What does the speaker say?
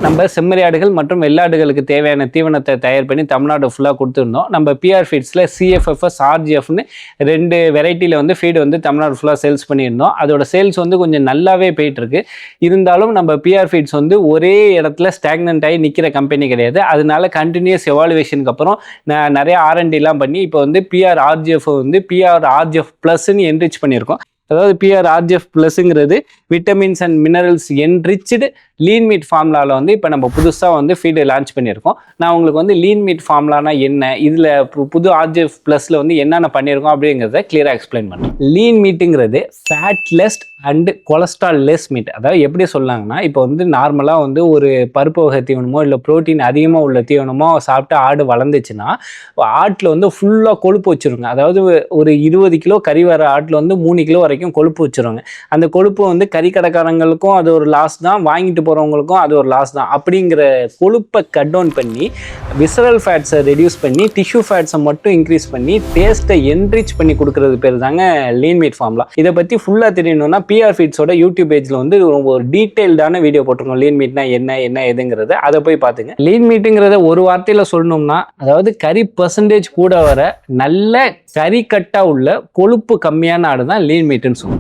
நம்ம செம்மறி ஆடுகள் மற்றும் வெள்ளாடுகளுக்கு தேவையான தீவனத்தை தயார் பண்ணி தமிழ்நாடு ஃபுல்லாக கொடுத்துருந்தோம். நம்ம பிஆர் ஃபீட்ஸில் சிஎஃப்எஃப்எஸ் ஆர்ஜிஎஃப்னு 2 வெரைட்டியில் வந்து ஃபீடு வந்து தமிழ்நாடு ஃபுல்லாக சேல்ஸ் பண்ணியிருந்தோம். அதோட சேல்ஸ் வந்து கொஞ்சம் நல்லாவே போயிட்டுருக்கு. இருந்தாலும் நம்ம பிஆர் ஃபீட்ஸ் வந்து ஒரே இடத்துல ஸ்டாக்னன்ட் ஆகி நிற்கிற கம்பெனி கிடையாது. அதனால கண்டினியூஸ் எவாலுவேஷனுக்கு அப்புறம் நிறைய ஆர்என்டிலாம் பண்ணி இப்போ வந்து பிஆர் ஆர்ஜிஎஃப் வந்து பிஆர் ஆர்ஜிஎஃப் ப்ளஸ்ன்னு என்ரிச் பண்ணியிருக்கோம். அதாவது பிஆர் ஆர்ஜிஎஃப் ப்ளஸ்ங்கிறது vitamins and minerals enriched lean meat ஃபார்முலாவில் வந்து இப்போ நம்ம புதுசாக வந்து ஃபீடு லான்ச் பண்ணியிருக்கோம். நான் உங்களுக்கு வந்து லீன் மீட் ஃபார்முலானா என்ன, இதில் புது ஆர்ஜிஎஃப் ப்ளஸில் வந்து என்னென்ன பண்ணியிருக்கோம் அப்படிங்கிறத கிளியராக எக்ஸ்பிளைன் பண்ணுறேன். லீன் மீட்டுங்கிறது fatless and cholesterol less meat. அதாவது எப்படி சொல்லாங்கன்னா, இப்போ வந்து நார்மலாக வந்து ஒரு பருப்பு வகை தீவனமோ இல்லை ப்ரோட்டீன் அதிகமாக உள்ள தீவனமோ சாப்பிட்டு ஆடு வளர்ந்துச்சுன்னா ஆட்டில் வந்து ஃபுல்லாக கொழுப்பு வச்சுருங்க. அதாவது ஒரு 20 கிலோ கறி வர ஆட்டில் வந்து 3 கிலோ வரைக்கும் கொழுப்பு வச்சுருவாங்க. அந்த கொழுப்பு வந்து கறி கடைக்காரங்களுக்கும் அது ஒரு லாஸ் தான், வாங்கிட்டு போகிறவங்களுக்கும் அது ஒரு லாஸ் தான். அப்படிங்கிற கொழுப்பை கட் டவுன் பண்ணி விசரல் ஃபேட்ஸை ரெடியூஸ் பண்ணி டிஷ்யூ ஃபேட்ஸை மட்டும் இன்க்ரீஸ் பண்ணி டேஸ்ட்டை என்ரிச் பண்ணி கொடுக்கறது பேர் தாங்க லீன் மீட் ஃபார்முலா. இதை பற்றி ஃபுல்லாக தெரியணும்னா பிஆர் ஃபீட்ஸோட யூடியூப் பேஜில் வந்து ஒரு டீட்டெயில்டான வீடியோ போட்டிருக்கோம். லீன் மீட்னா என்ன எதுங்கிறது அதை போய் பார்த்துங்க. லீன் மீட்டுங்கிறத ஒரு வார்த்தையில் சொல்லணும்னா, அதாவது கறி பர்சன்டேஜ் கூட வர நல்ல கறி கட்டாக உள்ள கொழுப்பு கம்மியான ஆடு தான் லீன் மீட்டுன்னு சொல்லுவோம்.